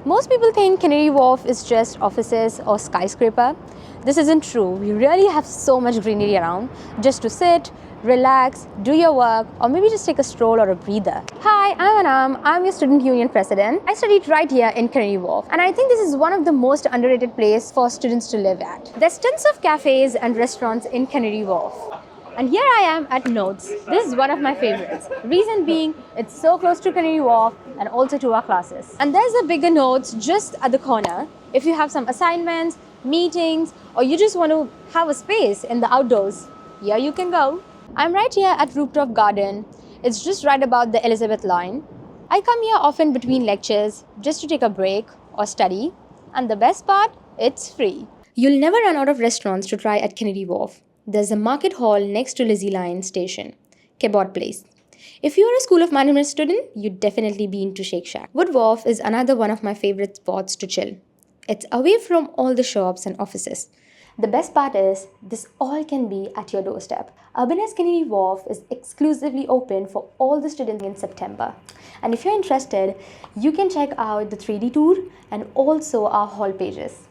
Most people think Canary Wharf is just offices or skyscraper. This isn't true. We really have so much greenery around just to sit, relax, do your work, or maybe just take a stroll or a breather. Hi, I'm Anam. I'm your Student Union President. I studied right here in Canary Wharf, and I think this is one of the most underrated places for students to live at. There's tons of cafes and restaurants in Canary Wharf. And here I am at Notes. This is one of my favorites. Reason being, it's so close to Canary Wharf and also to our classes. And there's a bigger Notes just at the corner. If you have some assignments, meetings, or you just want to have a space in the outdoors, here you can go. I'm right here at Rooftop Garden. It's just right about the Elizabeth line. I come here often between lectures just to take a break or study. And the best part, it's free. You'll never run out of restaurants to try at Canary Wharf. There's a market hall next to Lizzie Line Station, Kebab Place. If you're a School of Management student, you'd definitely be into Shake Shack. Wood Wharf is another one of my favorite spots to chill. It's away from all the shops and offices. The best part is, this all can be at your doorstep. Urbanest Canary Wharf is exclusively open for all the students in September. And if you're interested, you can check out the 3D tour and also our hall pages.